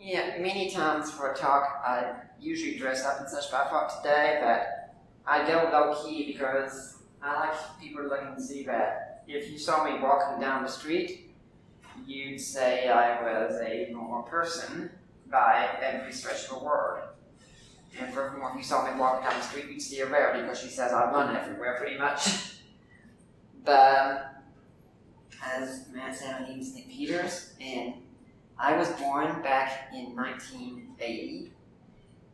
Yeah, many times for a talk, I usually dress up and such, but I thought today that I go low-key because I like people looking to see that if you saw me walking down the street, you'd say I was a normal person by every stretch of the word. And furthermore, if you saw me walking down the street, you'd see a rarity because she says I run everywhere pretty much. But as Matt said, my name is Nick Peters, and I was born back in 1980,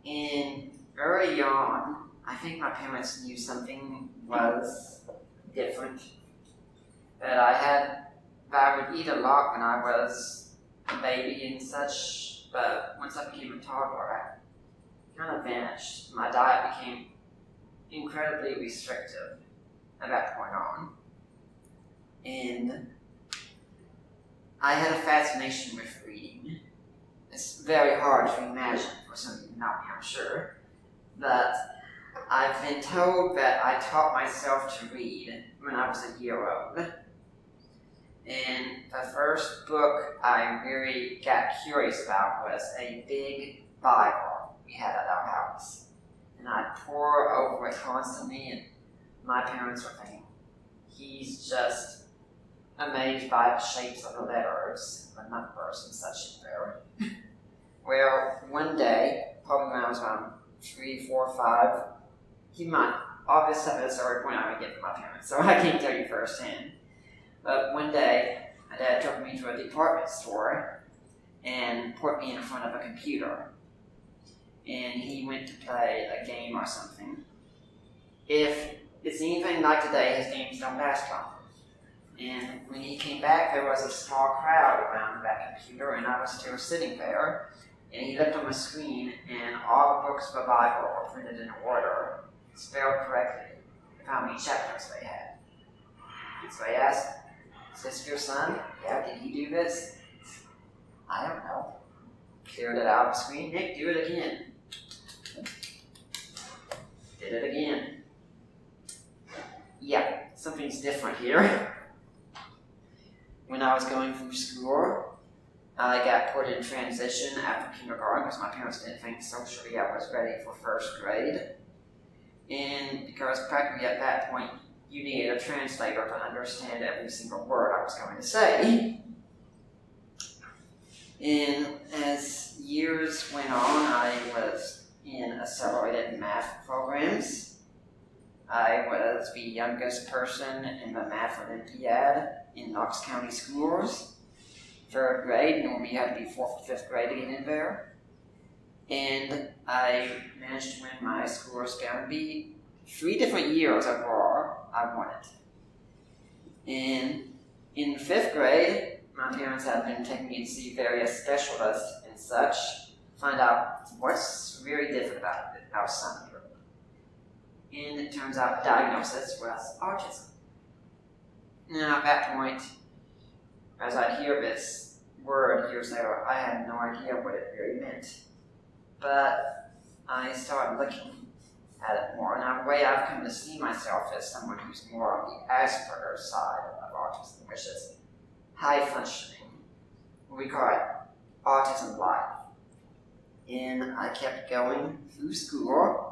and early on, I think my parents knew something was different. That I would eat a lot when I was a baby and such, but once I became a toddler, I kind of vanished. My diet became incredibly restrictive at that point on. And I had a fascination with reading. It's very hard to imagine for some of you not me, I'm sure. But I've been told that I taught myself to read when I was a year old. And the first book I really got curious about was a big Bible we had at our house. And I'd pore over it constantly, and my parents were thinking, he's just amazed by the shapes of the letters, the numbers and such in there. Well, one day, probably when I was around 3, 4, 5, he might obviously have a story point I would get from my parents, so I can't tell you firsthand. But one day, my dad took me to a department store and put me in front of a computer. And he went to play a game or something. If it's anything like today, his games don't last long. And when he came back, there was a small crowd around that computer, and I was still sitting there. And he looked on the screen, and all the books of the Bible were printed in order, spelled correctly, with how many chapters they had. And so I asked, "Is this your son? Yeah, did he do this?" "I don't know." Cleared it out of the screen. "Nick, do it again." Did it again. Yeah, something's different here. When I was going through school, I got put in transition after kindergarten because my parents didn't think socially I was ready for first grade. And because practically at that point, you needed a translator to understand every single word I was going to say. And as years went on, I was in accelerated math programs. I was the youngest person in the Math Olympiad in Knox County schools. 3rd grade, normally you had to be 4th or 5th grade to get in there. And I managed to win my school's guarantee 3 different years overall. I won it. And in 5th grade, my parents had been taking me to see various specialists and such, find out what's really different about our son. And it turns out the diagnosis was autism. Now at that point, as I'd hear this word years later, I had no idea what it really meant. But I started looking at it more, and the way I've come to see myself as someone who's more on the Asperger's side of autism, which is high functioning. We call it autism light. And I kept going through school,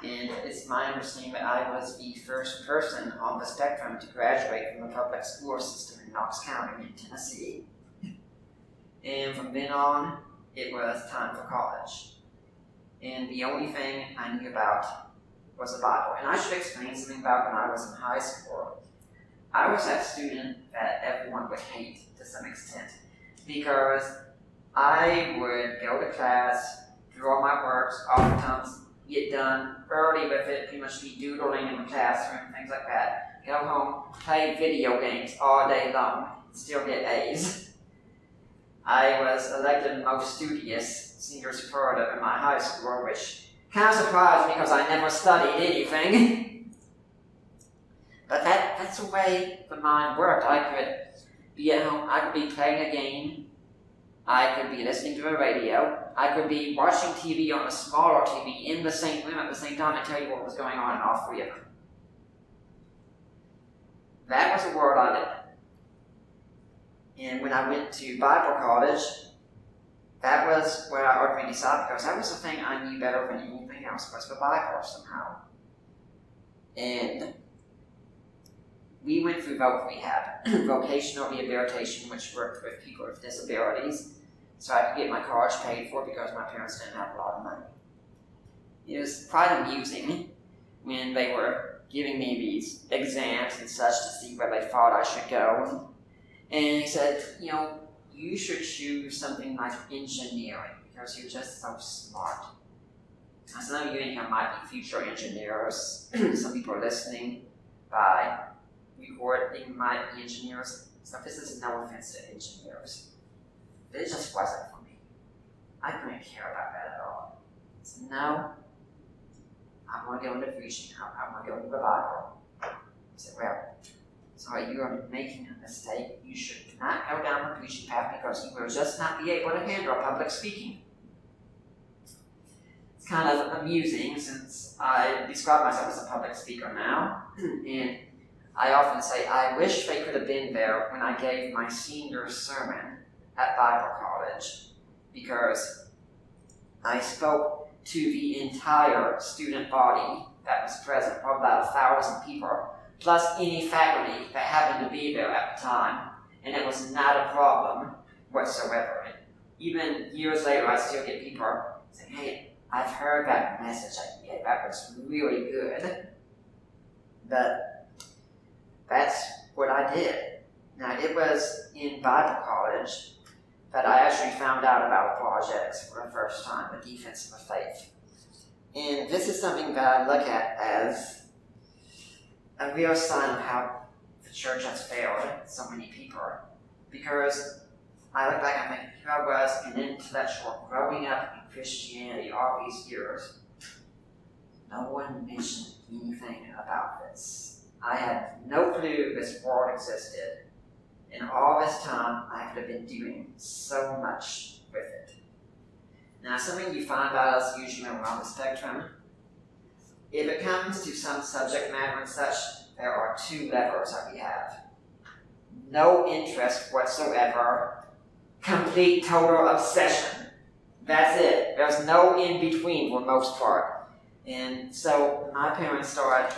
and it's my understanding that I was the first person on the spectrum to graduate from the public school system in Knox County in Tennessee. And from then on, it was time for college. And the only thing I knew about was the Bible. And I should explain something about when I was in high school. I was that student that everyone would hate to some extent, because I would go to class, do all my works, oftentimes get done early with it, pretty much be doodling in the classroom, things like that. Go home, play video games all day long, still get A's. I was elected the most studious senior superlative in my high school, which kind of surprised me because I never studied anything. But that's the way the mind worked. I could be at home, I could be playing a game, I could be listening to the radio, I could be watching TV on a smaller TV in the same room at the same time and tell you what was going on in all 3 of them. That was the world I lived in. And when I went to Bible college, that was where I ultimately decided, because that was the thing I knew better than anything else, was the Bible somehow. And we went through voc rehab, vocational rehabilitation, which worked with people with disabilities, so I could get my college paid for because my parents didn't have a lot of money. It was quite amusing when they were giving me these exams and such to see where they thought I should go. And he said, you should choose something like engineering because you're just so smart. I said, no, you think I might be future engineers. Some people are listening by recording might be engineers. So this is no offense to engineers. But it just wasn't for me. I couldn't care about that at all. So no, I want to go into preaching. I want to go into the Bible. I said, well, sorry, you are making a mistake. You should not go down the preaching path because you will just not be able to handle public speaking. It's kind of amusing since I describe myself as a public speaker now, and I often say I wish they could have been there when I gave my senior sermon at Bible college, because I spoke to the entire student body that was present, probably about 1,000 people, plus any faculty that happened to be there at the time, and it was not a problem whatsoever. And even years later, I still get people saying, hey, I've heard that message I gave, that was really good. But that's what I did. Now, it was in Bible college that I actually found out about apologetics for the first time, the defense of the faith. And this is something that I look at as a real sign of how the church has failed so many people. Because I look back and think, here I was, an intellectual growing up in Christianity all these years. No one mentioned anything about this. I had no clue this world existed. And all this time, I could have been doing so much with it. Now, something you find about us usually around the spectrum, if it comes to some subject matter and such, there are two levels that we have. No interest whatsoever, complete total obsession. That's it. There's no in-between for the most part. And so my parents started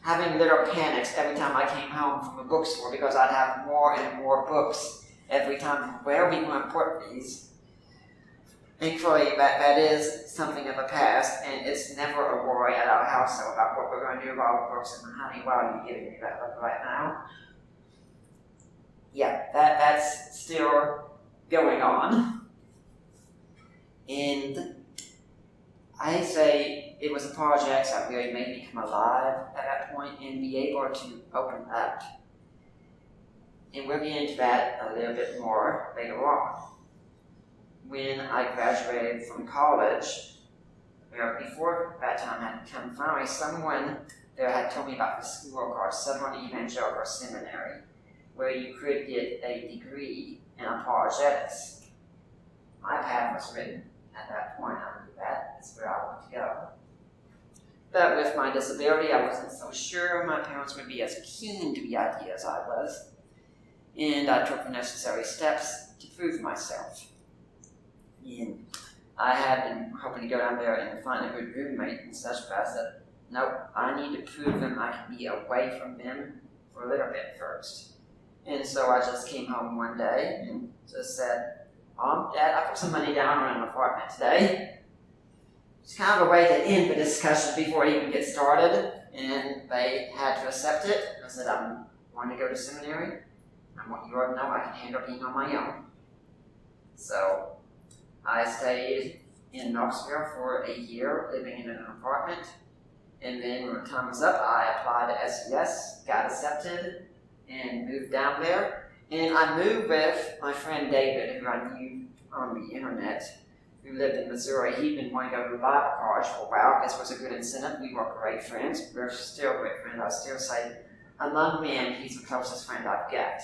having little panics every time I came home from the bookstore because I'd have more and more books every time. Where are we going to put these? Thankfully, that is something of the past, and it's never a worry at our house about what we're going to do with all the books. And honey, why are you giving me that book right now? Yeah, that's still going on. And I say it was apologetics that really made me come alive at that point and be able to open up. And we'll get into that a little bit more later on. When I graduated from college, before that time had come, finally someone there had told me about this school called Southern Evangelical Seminary, where you could get a degree in apologetics. My path was written at that point. I knew that's where I wanted to go. But with my disability, I wasn't so sure my parents would be as keen to the idea as I was, and I took the necessary steps to prove myself. And I had been hoping to go down there and find a good roommate and such, but I said, nope, I need to prove them I can be away from them for a little bit first. And so I just came home one day and just said, Mom, Dad, I put some money down on an apartment today. It's kind of a way to end the discussion before it even gets started, and they had to accept it. I said, I'm going to go to seminary. I want you all to know I can handle being on my own. So I stayed in Knoxville for a year, living in an apartment, and then when the time was up, I applied to SES, got accepted, and moved down there. And I moved with my friend David, who I knew on the internet, who lived in Missouri. He'd been wanting to go to Bible college for a while. This was a good incentive. We were great friends. We're still great friends. I still say, among men, he's the closest friend I've got.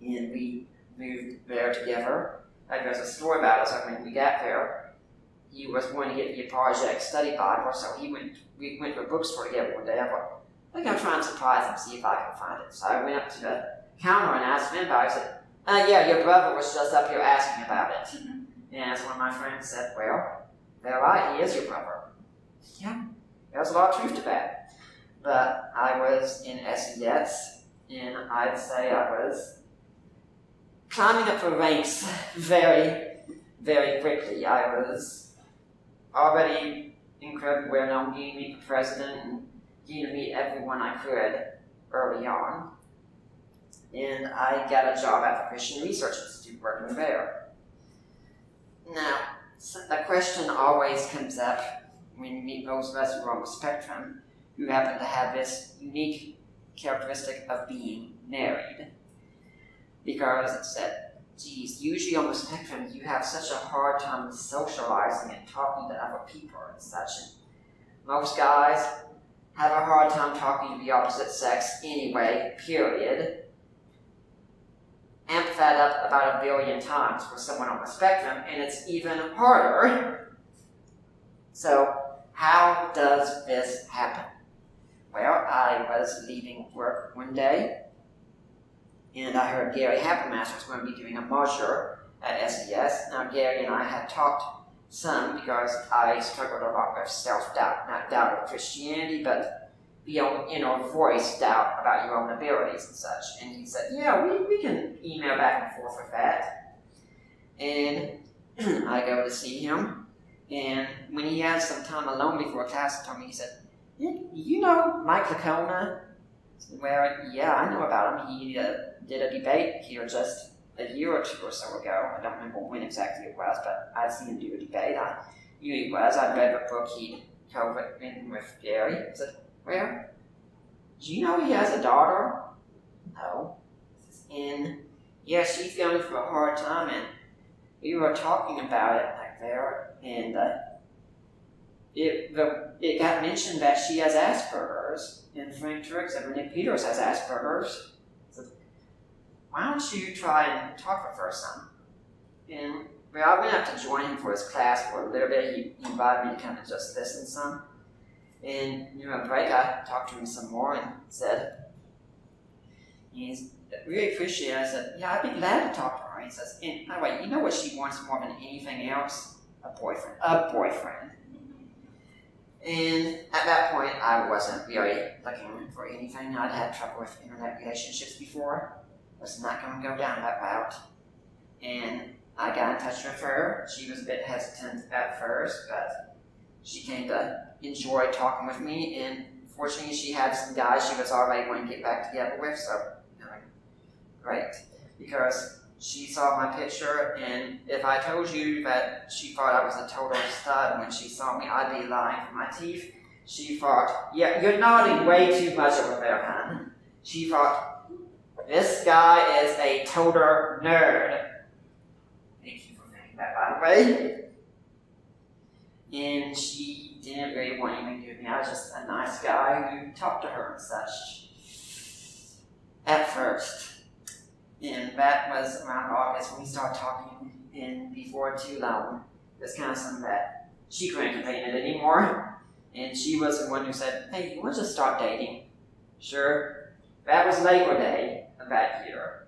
And we moved there together. There's a story about us. When we got there, he was wanting to get the Apologetics study Bible, so we went to a bookstore together one day. I thought, I think I'll try and surprise him, see if I can find it. So I went up to the counter and asked him about it. I said, yeah, your brother was just up here asking about it. And as one of my friends said, well, they're right, he is your brother. Yeah, there's a lot of truth to that. But I was in SES, and I'd say I was climbing up the ranks very, very quickly. I was already incredibly well known, getting to meet the president and getting to meet everyone I could early on. And I got a job at the Christian Research Institute working there. Now, the question always comes up when you meet those of us who are on the spectrum who happen to have this unique characteristic of being married. Because it's that, geez, usually on the spectrum you have such a hard time socializing and talking to other people and such. And most guys have a hard time talking to the opposite sex anyway, period. Amp that up about 1 billion times for someone on the spectrum, and it's even harder. So, how does this happen? Well, I was leaving work one day, and I heard Gary Habermas was going to be doing a module at SES. Now, Gary and I had talked some because I struggled a lot with self-doubt. Not doubt of Christianity, but the own inner voice doubt about your own abilities and such. And he said, yeah, we can email back and forth with that. And I go to see him, and when he had some time alone before class, he told me, he said, you know Mike Lacona? Well, yeah, I know about him. He did a debate here just a year or two or so ago. I don't remember when exactly it was, but I've seen him do a debate. I knew he was. I read the book he co-written with Gary. I said, well, do you know he has a daughter? No. And yeah, she's going through a hard time, and we were talking about it back there, and it got mentioned that she has Asperger's, and Frank Turk said Nick Peters has Asperger's. So why don't you try and talk with her some? And well, I went up to join him for his class for a little bit. He invited me to come and just listen some. And during a break, I talked to him some more and said, he's really appreciated. I said, yeah, I'd be glad to talk to her. He says, and by the way, you know what she wants more than anything else? A boyfriend. A boyfriend. And at that point, I wasn't really looking for anything. I'd had trouble with internet relationships before. I was not going to go down that route. And I got in touch with her. She was a bit hesitant at first, but she came to enjoy talking with me, and fortunately she had some guys she was already going to get back together with, so great. Because she saw my picture, and if I told you that she thought I was a total stud when she saw me, I'd be lying for my teeth. She thought, yeah, you're nodding way too much over there, hon. She thought, this guy is a total nerd. Thank you for thinking that, by the way. And she didn't really want anything to do with me. I was just a nice guy who talked to her and such at first. And that was around August when we started talking, and before too long, it was kind of something that she couldn't contain it anymore. And she was the one who said, hey, you want to just start dating? Sure. That was Labor Day of that year.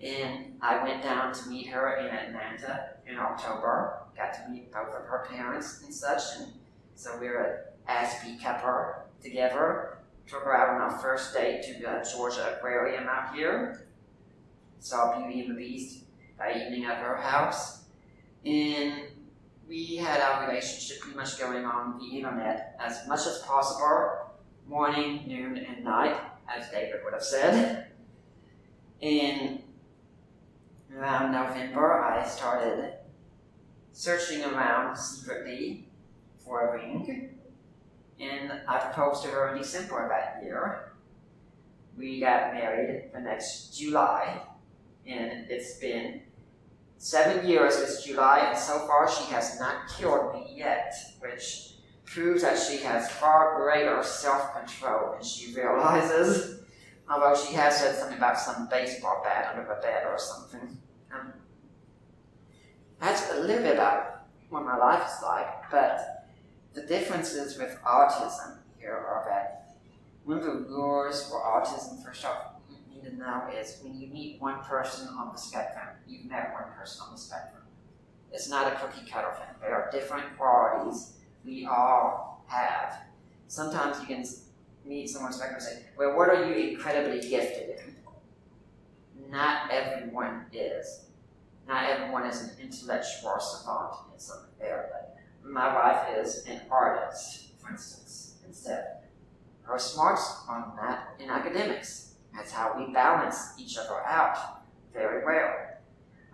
And I went down to meet her in Atlanta in October. Got to meet both of her parents and such, and so we were at Aspie Pepper together. Took her out on our first date to the Georgia Aquarium out here. Saw Beauty and the Beast that evening at her house. And we had our relationship pretty much going on the internet as much as possible, morning, noon, and night, as David would have said. And around November, I started searching around secretly for a ring, and I proposed to her in December of that year. We got married the next July, and it's been 7 years this July, and so far she has not killed me yet, which proves that she has far greater self-control than she realizes, although she has said something about some baseball bat under the bed or something. That's a little bit about what my life is like, but the differences with autism here are that one of the rules for autism, first off, you need to know is when you meet one person on the spectrum, you've met one person on the spectrum. It's not a cookie cutter thing. There are different qualities we all have. Sometimes you can meet someone on the spectrum and say, well, what are you incredibly gifted in? Not everyone is. Not everyone is an intellectual savant in some area. My wife is an artist, for instance, instead. Her smarts are not in academics. That's how we balance each other out very well.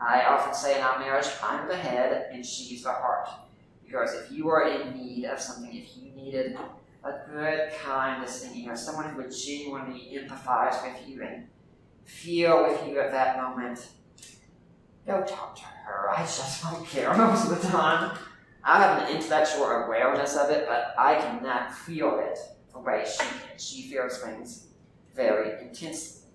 I often say in our marriage, I'm the head and she's the heart. Because if you are in need of something, if you needed a good, kind listening ear, someone who would genuinely empathize with you and feel with you at that moment, go talk to her. I just don't care most of the time. I have an intellectual awareness of it, but I cannot feel it the way she can. She feels things very intensely.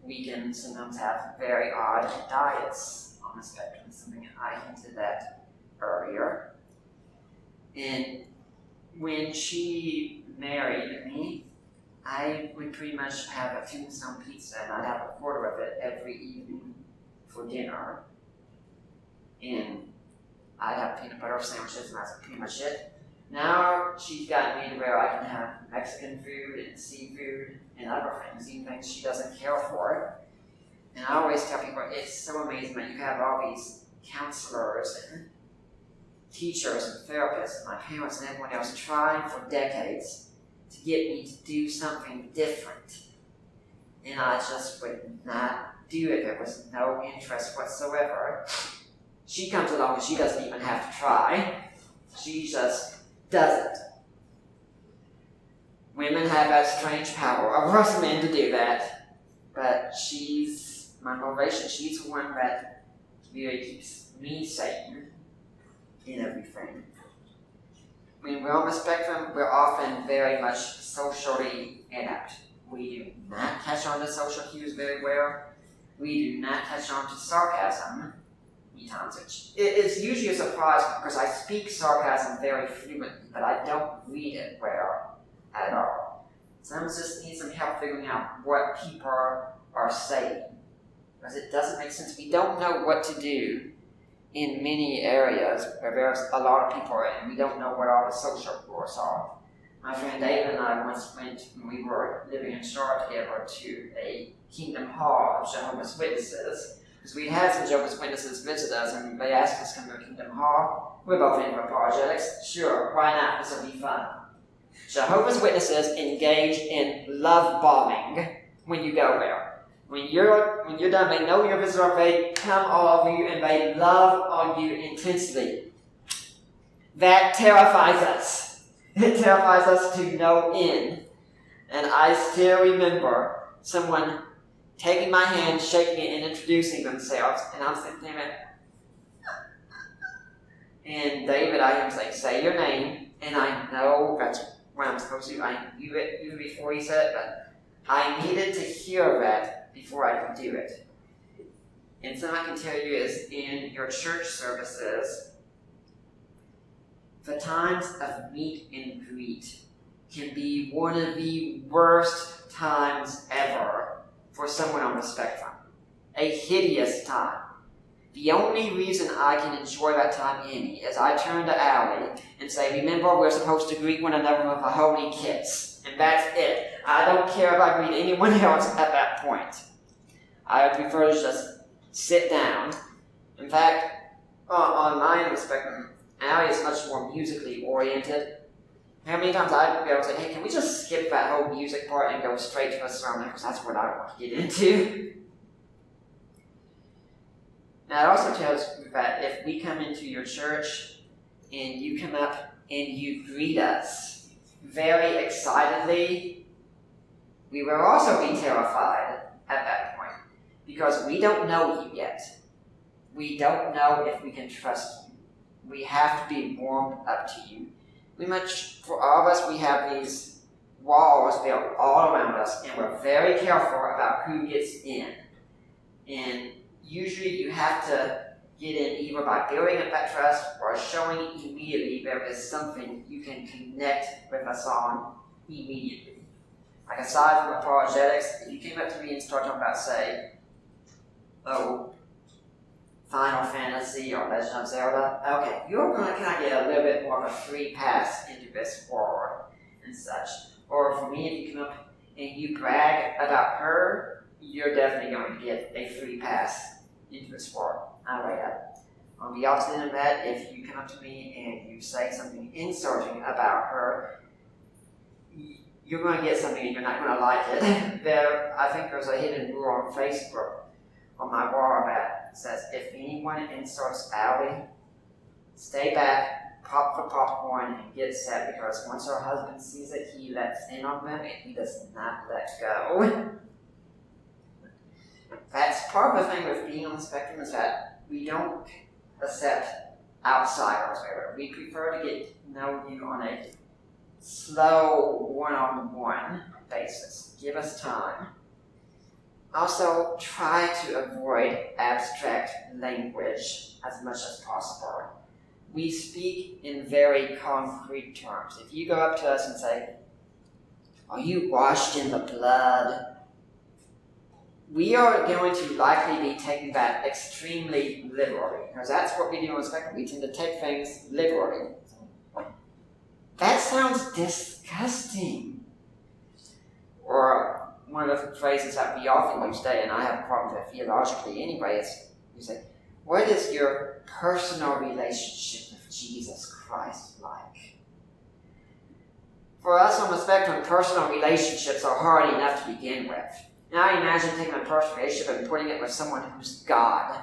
We can sometimes have very odd diets on the spectrum, something I hinted at earlier. And when she married me, I would pretty much have a tombstone pizza, and I'd have a quarter of it every evening for dinner. And I'd have peanut butter sandwiches, and that's pretty much it. Now she's gotten me to where I can have Mexican food and seafood and other things, even things she doesn't care for. And I always tell people, it's so amazing that you have all these counselors and teachers and therapists and my parents and everyone else trying for decades to get me to do something different. And I just would not do it. There was no interest whatsoever. She comes along and she doesn't even have to try. She just does it. Women have that strange power of us men to do that, but she's my motivation. She's the one that really keeps me sane in everything. When we're on the spectrum, we're often very much socially inept. We do not catch on to social cues very well. We do not catch on to sarcasm. It's usually a surprise because I speak sarcasm very fluently, but I don't read it well at all. Sometimes just need some help figuring out what people are saying, because it doesn't make sense. We don't know what to do in many areas where there's a lot of people and we don't know what all the social rules are. My friend David and I once went, when we were living in Charlotte together, to a Kingdom Hall of Jehovah's Witnesses. Because we had some Jehovah's Witnesses visit us and they asked us to come to Kingdom Hall. We're both into apologetics. Sure, why not? This will be fun. Jehovah's Witnesses engage in love bombing when you go there. When you're done, they know you're a visitor, they come all over you and they love on you intensely. That terrifies us. It terrifies us to no end. And I still remember someone taking my hand, shaking it, and introducing themselves, and I'm sitting there, and David, I am like, say your name, and I know that's what I'm supposed to do. I knew it even before he said it, but I needed to hear that before I could do it. And something I can tell you is in your church services, the times of meet and greet can be one of the worst times ever for someone on the spectrum. A hideous time. The only reason I can enjoy that time any is I turn to Allie and say, remember, we're supposed to greet one another with a holy kiss. And that's it. I don't care if I greet anyone else at that point. I would prefer to just sit down. In fact, on my end of the spectrum, Allie is much more musically oriented. How many times I'd be able to say, hey, can we just skip that whole music part and go straight to the sermon, because that's what I want to get into. Now, it also tells you that if we come into your church and you come up and you greet us very excitedly, we will also be terrified at that point, because we don't know you yet. We don't know if we can trust you. We have to be warmed up to you. For all of us, we have these walls built all around us, and we're very careful about who gets in. And usually you have to get in either by building up that trust or showing immediately there is something you can connect with us on immediately. Like aside from apologetics, if you came up to me and started talking about, say, Final Fantasy or Legend of Zelda, okay, you're going to kind of get a little bit more of a free pass into this world and such. Or for me, if you come up and you brag about her, you're definitely going to get a free pass into this world. On the opposite end of that, if you come up to me and you say something insulting about her, you're going to get something and you're not going to like it. I think there's a hidden rule on Facebook on my wall that says if anyone insults Allie, stay back, pop for popcorn, and get set, because once her husband sees it, he lets in on them and he does not let go. That's part of the thing with being on the spectrum, is that we don't accept outsiders. We prefer to get to know you on a slow, one-on-one basis. Give us time. Also, try to avoid abstract language as much as possible. We speak in very concrete terms. If you go up to us and say, "Are you washed in the blood?" we are going to likely be taking that extremely literally, because that's what we do on the spectrum. We tend to take things literally. That sounds disgusting. Or one of the phrases that we often use today, and I have a problem with it theologically anyway, is you say, "What is your personal relationship with Jesus Christ like?" For us on the spectrum, personal relationships are hard enough to begin with. Now imagine taking a personal relationship and putting it with someone who's God.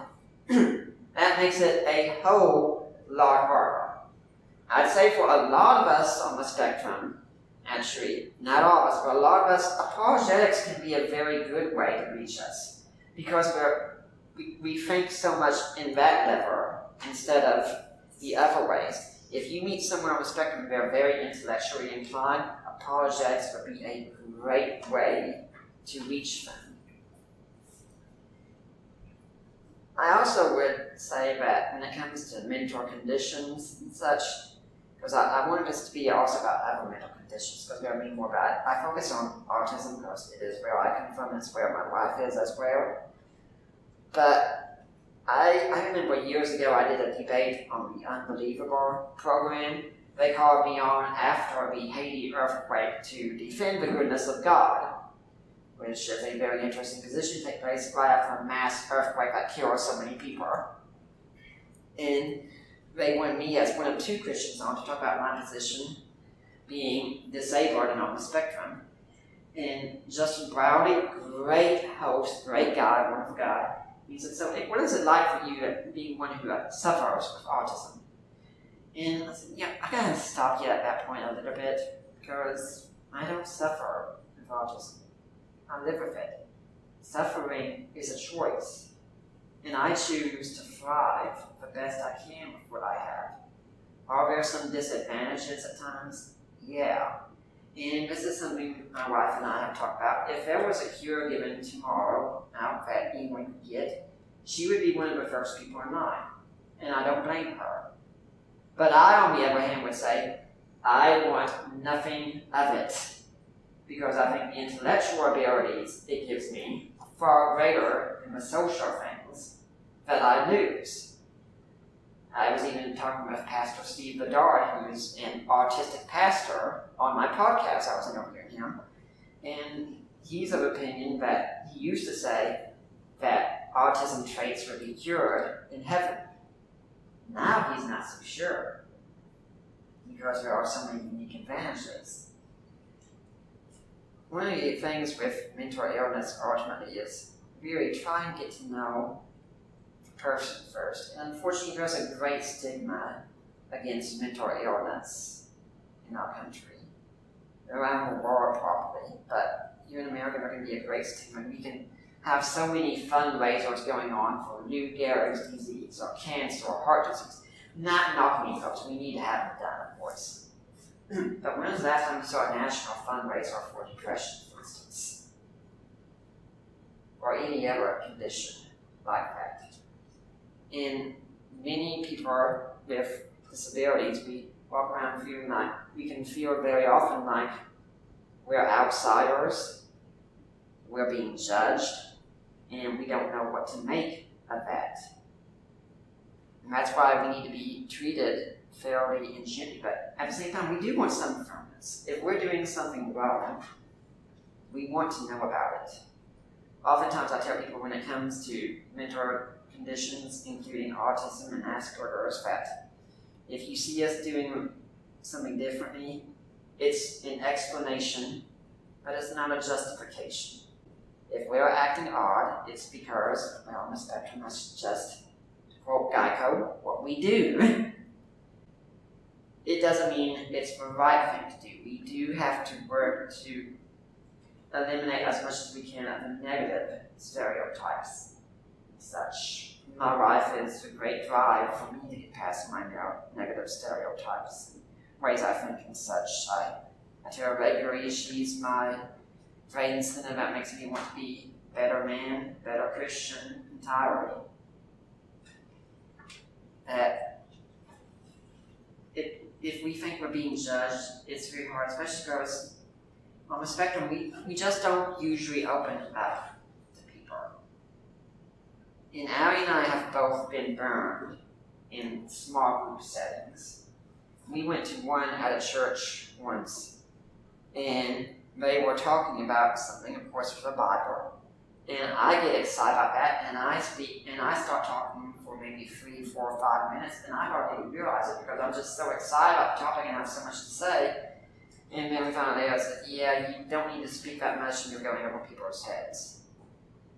That makes it a whole lot harder. I'd say for a lot of us on the spectrum, actually, not all of us, but a lot of us, apologetics can be a very good way to reach us, because we think so much in that lever instead of the other ways. If you meet someone on the spectrum and they're very intellectually inclined, apologetics would be a great way to reach them. I also would say that when it comes to mental conditions and such, because I wanted this to be also about other mental conditions, because there are many more about it. I focus on autism because it is where I come from, it's where my wife is as well. But I remember years ago I did a debate on the Unbelievable program. They called me on after the Haiti earthquake to defend the goodness of God, which is a very interesting position, take place right after a mass earthquake that killed so many people. And they wanted me as one of two Christians on to talk about my position, being disabled and on the spectrum. And Justin Browley, great host, great guy, wonderful guy, he said, "So what is it like for you being one who suffers with autism?" And I said, I gotta stop you at that point a little bit, because I don't suffer with autism. I live with it. Suffering is a choice, and I choose to thrive the best I can with what I have. Are there some disadvantages at times? Yeah. And this is something my wife and I have talked about. If there was a cure given tomorrow out that anyone could get, she would be one of the first people in line, and I don't blame her. But I, on the other hand, would say, I want nothing of it, because I think the intellectual abilities it gives me are far greater than the social things that I lose. I was even talking with Pastor Steve Bedard, who's an autistic pastor, on my podcast. I was interviewing him, and he's of opinion that he used to say that autism traits would be cured in heaven. Now he's not so sure, because there are so many unique advantages. One of the things with mental illness ultimately is really try and get to know the person first. And unfortunately, there's a great stigma against mental illness in our country, around the world probably, but here in America there can be a great stigma. We can have so many fundraisers going on for Lou Gehrig's disease or cancer or heart disease. Not knocking folks, we need to have it done, of course. But when was the last time you saw a national fundraiser for depression, for instance? Or any other condition like that? And many people with disabilities, we walk around feeling like, we can feel very often like we're outsiders, we're being judged, and we don't know what to make of that. And that's why we need to be treated fairly and gently, but at the same time, we do want some firmness. If we're doing something wrong, we want to know about it. Oftentimes, I tell people when it comes to mental conditions, including autism and Asperger's, that if you see us doing something differently, it's an explanation, but it's not a justification. If we're acting odd, it's because we're on the spectrum. That's just, to quote Geico, what we do. It doesn't mean it's the right thing to do. We do have to work to eliminate as much as we can of the negative stereotypes and such. My wife is a great drive for me to get past my negative stereotypes and ways I think and such. I tell her regularly she's my brain center that makes me want to be a better man, better Christian entirely. That if we think we're being judged, it's very hard, especially because on the spectrum, we just don't usually open up to people. And Allie and I have both been burned in small group settings. We went to one at a church once, and they were talking about something, of course, for the Bible. And I get excited about that, and I speak, and I start talking for maybe 3, 4, 5 minutes, and I hardly realize it because I'm just so excited about the topic and I have so much to say. And then we found out that, yeah, you don't need to speak that much and you're going over people's heads.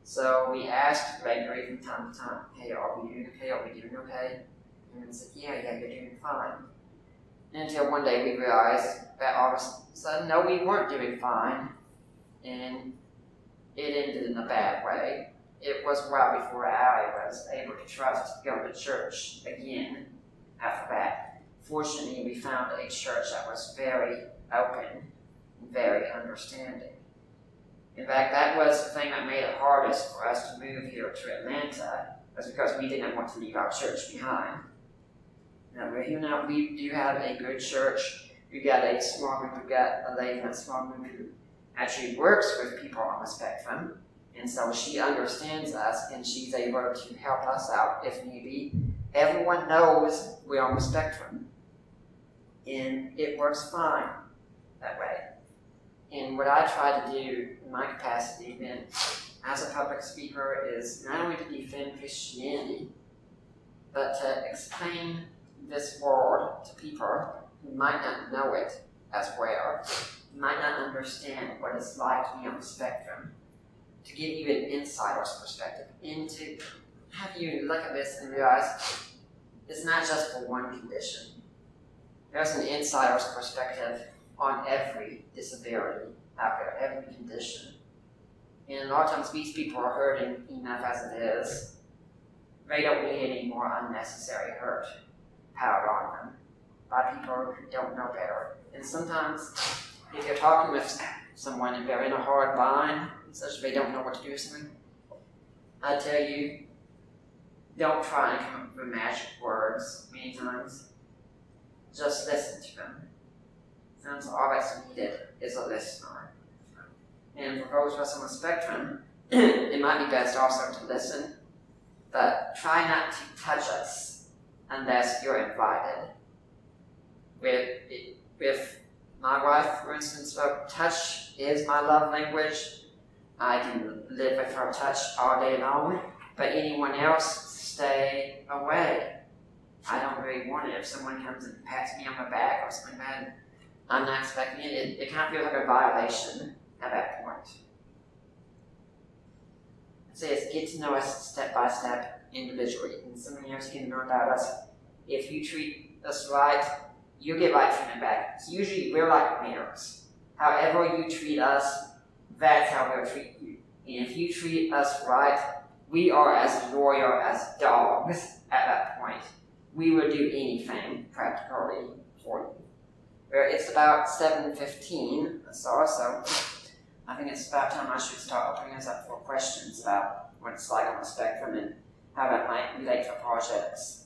So we asked regularly from time to time, hey, are we doing okay? Are we doing okay? And they said, yeah, you're doing fine. Until one day we realized that all of a sudden, no, we weren't doing fine. And it ended in a bad way. It was well before Allie was able to trust to go to church again after that. Fortunately, we found a church that was very open, very understanding. In fact, that was the thing that made it hardest for us to move here to Atlanta, was because we didn't want to leave our church behind. Now, we do have a good church. We've got a small group. We've got a lady in that small group who actually works with people on the spectrum, and so she understands us, and she's able to help us out if need be. Everyone knows we're on the spectrum, and it works fine that way. And what I try to do in my capacity then, as a public speaker, is not only to defend Christianity, but to explain this world to people who might not know it as well, might not understand what it's like to be on the spectrum, to give you an insider's perspective, and to have you look at this and realize it's not just for one condition. There's an insider's perspective on every disability out there, every condition. And a lot of times these people are hurting enough as it is. They don't need any more unnecessary hurt piled on them by people who don't know better. And sometimes if you're talking with someone and they're in a hard bind, such they don't know what to do with something, I tell you, don't try and come up with magic words many times. Just listen to them. Sometimes all that's needed is a listener. And for those of us on the spectrum, it might be best also to listen, but try not to touch us unless you're invited. With my wife, for instance, touch is my love language. I can live with her touch all day long, but anyone else, stay away. I don't really want it. If someone comes and pats me on the back or something like that, I'm not expecting it. It kind of feels like a violation at that point. I'd say it's get to know us step by step individually, and something else you can know about us. If you treat us right, you get right treatment back. It's usually we're like mirrors. However you treat us, that's how we'll treat you. And if you treat us right, we are as loyal as dogs at that point. We would do anything practically for you. It's about 7:15, so I think it's about time I should start opening us up for questions about what it's like on the spectrum and how that might relate to apologetics.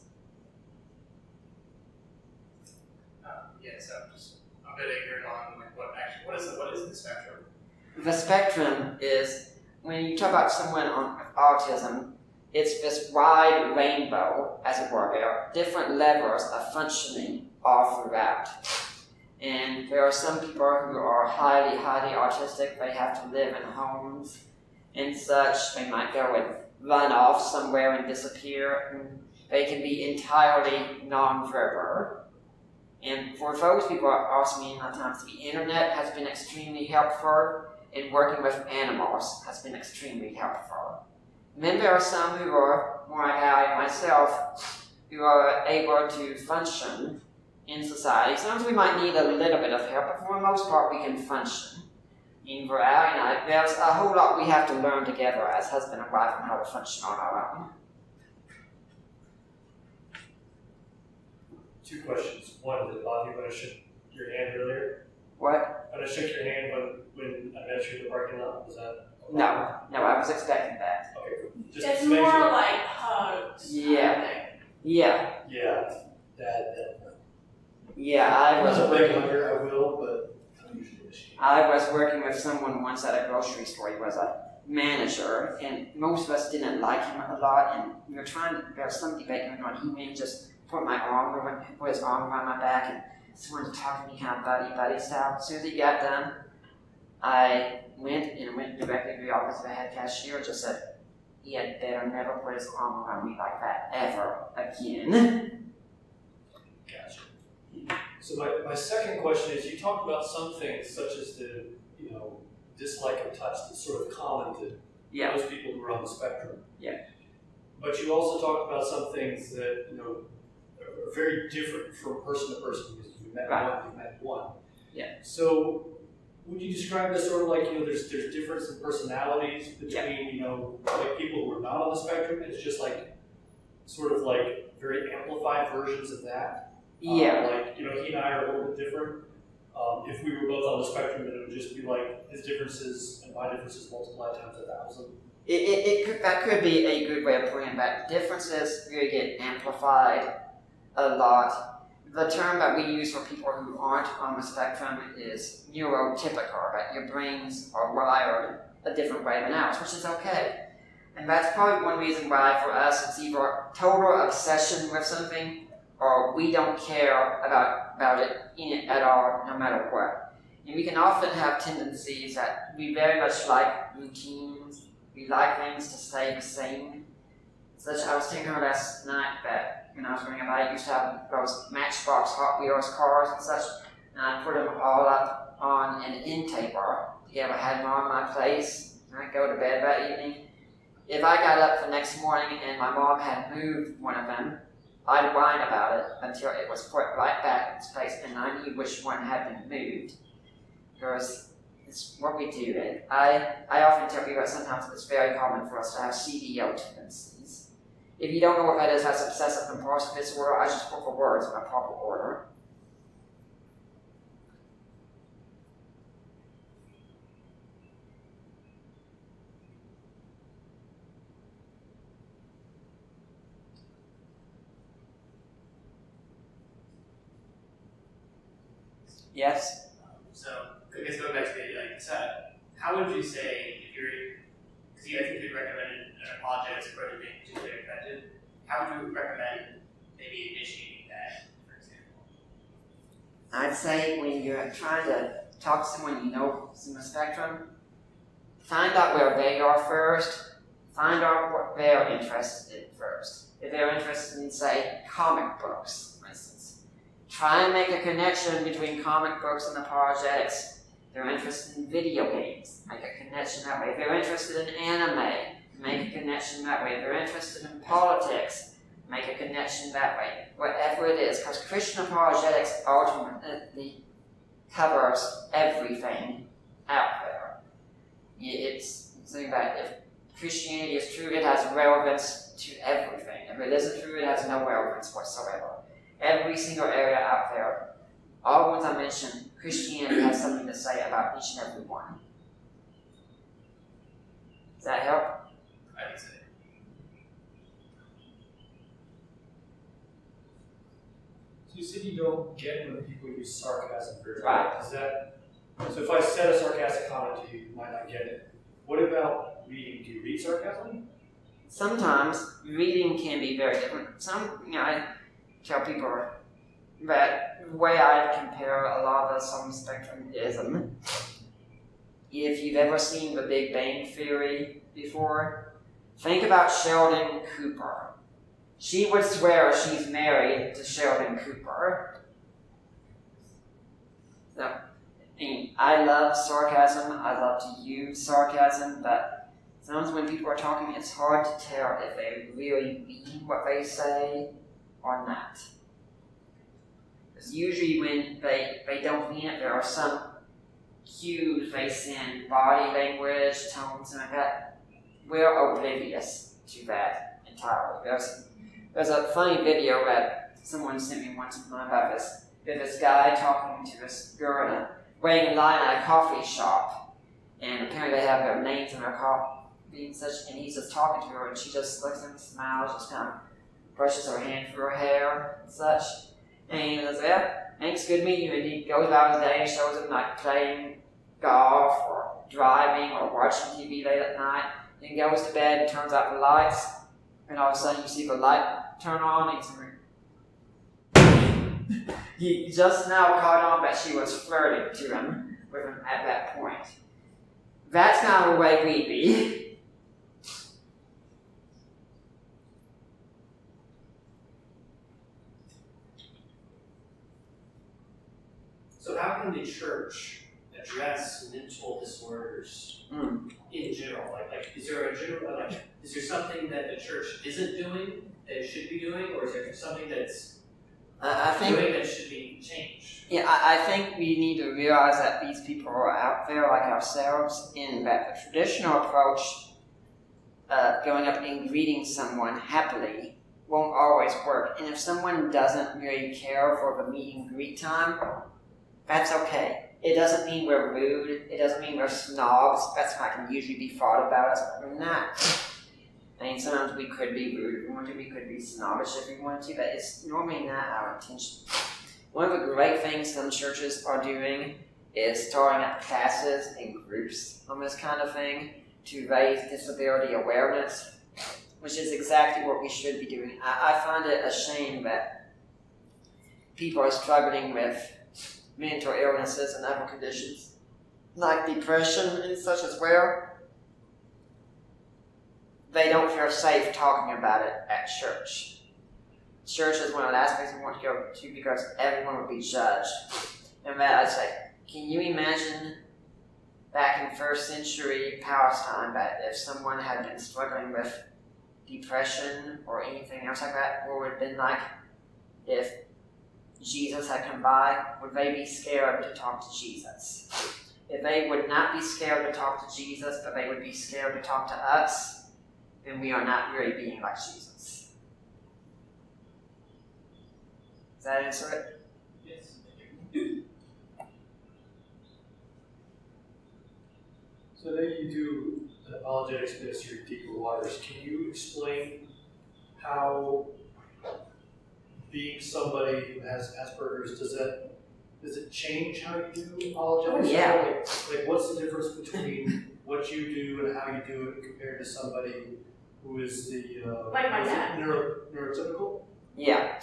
Yes, I'm a bit ignorant on what what is the spectrum? The spectrum is, when you talk about someone on autism, it's this wide rainbow, as it were. There are different levels of functioning all throughout. And there are some people who are highly, highly autistic. They have to live in homes and such. They might go and run off somewhere and disappear. And they can be entirely non-verbal. And for those people, also mean at times the internet has been extremely helpful, and working with animals has been extremely helpful. And then there are some who are more like I myself, who are able to function in society. Sometimes we might need a little bit of help, but for the most part we can function. In for Ali and I, there's a whole lot we have to learn together as husband and wife on how to function on our own. Two questions. One, did Bob, you want to shook your hand earlier? What? I shook your hand when I met you in the parking lot. Was that? No, I was expecting that. Okay, cool. Just It's to make more sure. like hugs. Yeah. Yeah. Yeah. That. Yeah, I was working. I will, but I'm usually a I was working with someone once at a grocery store. He was a manager, and most of us didn't like him a lot. And we were trying. There was some debate going on. He may just put his arm around my back and just wanted to talk to me kind of buddy style. As soon as he got done, I went directly to the office of the head cashier. Just said, he had better never put his arm around me like that ever again. Gotcha. So my second question is, you talked about some things such as the dislike of touch that's sort of common to most people who are on the spectrum. Yeah. But you also talked about some things that are very different from person to person, because you've met one. Yeah. So would you describe this sort of like there's difference in personalities between like people who are not on the spectrum? It's just like sort of like very amplified versions of that. Yeah. Like he and I are a little bit different. If we were both on the spectrum, then it would just be like his differences and my differences multiplied times 1,000. That could be a good way of putting it, that differences really get amplified a lot. The term that we use for people who aren't on the spectrum is neurotypical, that your brains are wired a different way than ours, which is okay. And that's probably one reason why for us it's either total obsession with something, or we don't care about it at all, no matter what. And we can often have tendencies that we very much like routines. We like things to stay the same. I was thinking last night that when I was growing up, I used to have those Matchbox Hot Wheels cars and such, and I put them all up on an end table. I had them on my place, and I'd go to bed that evening. If I got up the next morning and my mom had moved one of them, I'd whine about it until it was put right back in its place, and I knew which one had been moved. Because it's what we do. And I often tell people that sometimes it's very common for us to have CDO tendencies. If you don't know what that is, that's obsessive compulsive disorder. I just put the words in a proper order. Yes? So, I guess going back to the how would you say, if you're, because I think you'd recommend an apologetics approach being particularly effective, how would you recommend maybe initiating that, for example? I'd say when you're trying to talk to someone you know who's in the spectrum, find out where they are first, find out what they're interested in first. If they're interested in, say, comic books, for instance, try and make a connection between comic books and apologetics. If they're interested in video games, make a connection that way. If they're interested in anime, make a connection that way. If they're interested in politics, make a connection that way. Whatever it is, because Christian apologetics ultimately covers everything out there. It's something that if Christianity is true, it has relevance to everything. If it isn't true, it has no relevance whatsoever. Every single area out there, all the ones I mentioned, Christianity has something to say about each and every one. Does that help? I think so. So you said you don't get when people use sarcasm very Right. well. Is that So if I said a sarcastic comment to you, you might not get it. What about reading? Do you read sarcasm? Sometimes reading can be very different. I tell people that the way I compare a lot of some spectrumism, if you've ever seen The Big Bang Theory before, think about Sheldon Cooper. She would swear she's married to Sheldon Cooper. So, I love sarcasm, I love to use sarcasm, but sometimes when people are talking, it's hard to tell if they really mean what they say or not. Because usually when they don't mean it, there are some cues they send, body language, tones, and like that. We're oblivious to that entirely. There's a funny video that someone sent me once about this guy talking to this girl waiting in line at a coffee shop, and apparently they have their names in their coffee and such, and he's just talking to her, and she just looks at him, smiles, just kind of brushes her hand through her hair and such, and he goes, yeah, thanks, good meeting you, and he goes about his day and shows him like playing golf or driving or watching TV late at night, then goes to bed and turns out the lights, and all of a sudden you see the light turn on, and he's he just now caught on that she was flirting with him at that point. That's kind of the way we be. So how can the church address mental disorders in general? Like, is there something that the church isn't doing that it should be doing, or is there something that's doing that should be changed? Yeah, I think we need to realize that these people are out there like ourselves, in that the traditional approach of going up and greeting someone happily won't always work. And if someone doesn't really care for the meet and greet time, that's okay. It doesn't mean we're rude. It doesn't mean we're snobs. That's how I can usually be thought about us, but we're not. I mean, sometimes we could be rude if we want to, we could be snobbish if we want to, but it's normally not our intention. One of the great things some churches are doing is starting up classes and groups on this kind of thing to raise disability awareness, which is exactly what we should be doing. I find it a shame that people are struggling with mental illnesses and other conditions like depression and such as well. They don't feel safe talking about it at church. Church is one of the last places we want to go to because everyone would be judged. And that I'd say, can you imagine back in first century Palestine that if someone had been struggling with depression or anything else like that, what would have been like if Jesus had come by? Would they be scared to talk to Jesus? If they would not be scared to talk to Jesus, but they would be scared to talk to us, then we are not really being like Jesus. Does that answer it? Yes. So then you do an apologetics ministry at Deeper Waters. Can you explain how being somebody who has Asperger's, does it change how you do apologetics? Oh, yeah. Like what's the difference between what you do and how you do it compared to somebody who is the like my dad. neurotypical? Yeah.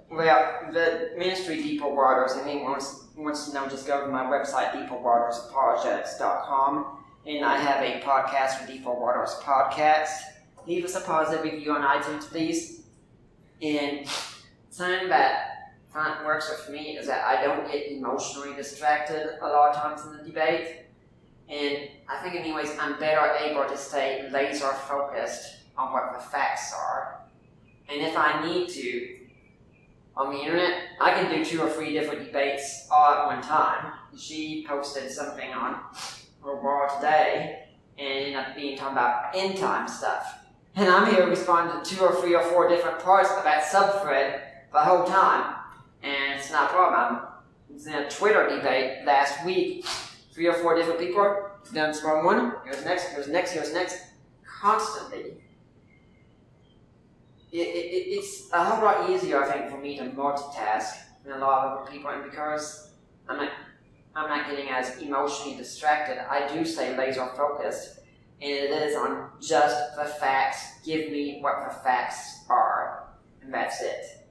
Well, the ministry Deeper Waters, if anyone wants to know, just go to my website, deeperwatersapologetics.com, and I have a podcast for Deeper Waters Podcast. Leave us a positive review on iTunes, please. And something that works for me is that I don't get emotionally distracted a lot of times in the debate. And I think in many ways I'm better able to stay laser focused on what the facts are. And if I need to, on the internet, I can do 2 or 3 different debates all at one time. She posted something on her wall today, and it ended up being talking about end time stuff. And I'm here responding to 2 or 3 or 4 different parts of that subthread the whole time. And it's not a problem. I was in a Twitter debate last week. 3 or 4 different people, then spawn one, here's next, here's next, here's next, constantly. It's a whole lot easier, I think, for me to multitask than a lot of other people, and because I'm I'm not getting as emotionally distracted. I do stay laser focused, and it is on just the facts. Give me what the facts are, and that's it.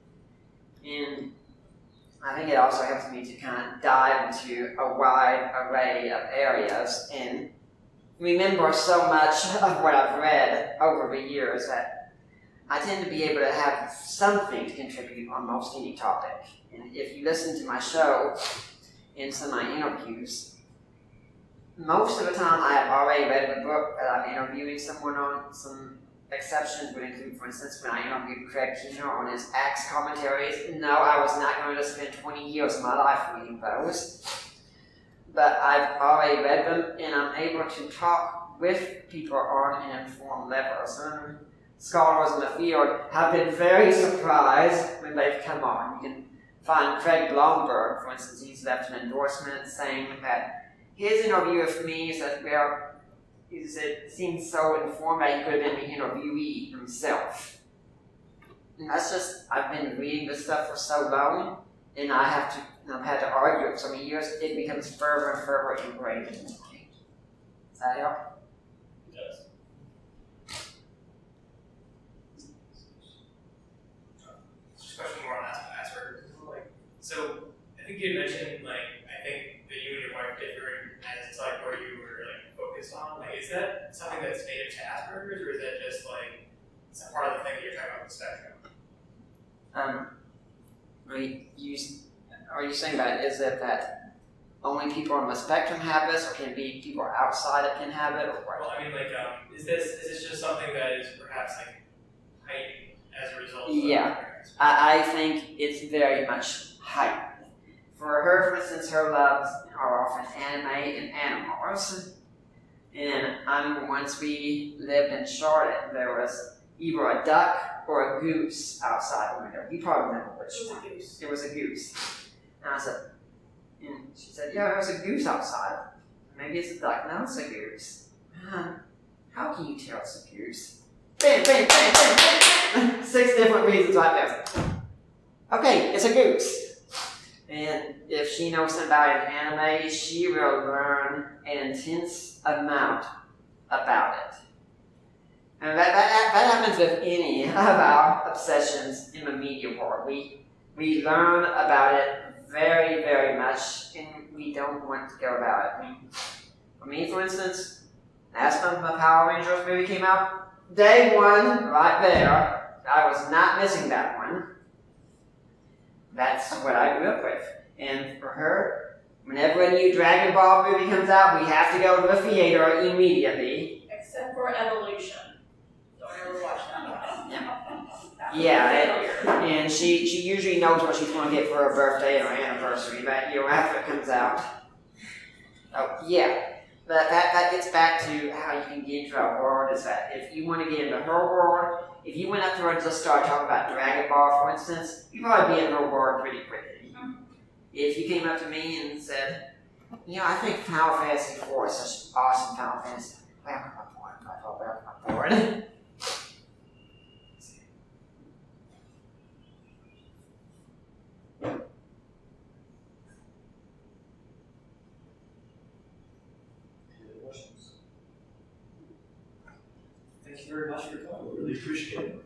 And I think it also helps me to kind of dive into a wide array of areas and remember so much of what I've read over the years that I tend to be able to have something to contribute on most any topic. And if you listen to my show and some of my interviews, most of the time I have already read the book that I'm interviewing someone on. Some exceptions would include, for instance, when I interviewed Craig Keener on his Acts commentaries. No, I was not going to spend 20 years of my life reading those. But I've already read them, and I'm able to talk with people on an informed level. Some scholars in the field have been very surprised when they've come on. You can find Craig Blomberg, for instance, he's left an endorsement saying that his interview with me is that, well, it seems so informed that he could have been the interviewee himself. And that's just, I've been reading this stuff for so long, and I've had to argue it for so many years, it becomes further and further ingrained in me. Does that help? It does. Just a question more on Asperger's. So I think you mentioned I think that you and your wife differed as to where you were focused on. Is that something that's native to Asperger's, or is that just some part of the thing that you're talking about the spectrum? Are you saying that is it that only people on the spectrum have this, or can it be people outside that can have it, or what? Well, I mean, is this just something that is perhaps heightened as a result? Yeah, I think it's very much heightened. For her, for instance, her loves are often anime and animals. And I remember once we lived in Charlotte, there was either a duck or a goose outside the window. You probably remember which one. It was a goose. And I said, and she said, yeah, there was a goose outside. Maybe it's a duck. No, it's a goose. How can you tell it's a goose? Bam, bam, bam, bam, bam. 6 different reasons right there. Okay, it's a goose. And if she knows something about an anime, she will learn an intense amount about it. And that happens with any of our obsessions in the media world. We learn about it very, very much, and we don't want to go about it. For me, for instance, last month the Power Rangers movie came out. Day one, right there, I was not missing that one. That's what I grew up with. And for her, whenever a new Dragon Ball movie comes out, we have to go to the theater immediately. Except for Evolution. Don't ever watch that. Yeah, and she usually knows what she's going to get for her birthday or anniversary that year after it comes out. Oh, yeah. But that gets back to how you can get into our world, is that if you want to get into her world, if you went up to her and just started talking about Dragon Ball, for instance, you'd probably be in her world pretty quickly. If you came up to me and said, I think Final Fantasy IV is such an awesome Final Fantasy. Welcome aboard. Thank you very much for coming. We really appreciate it.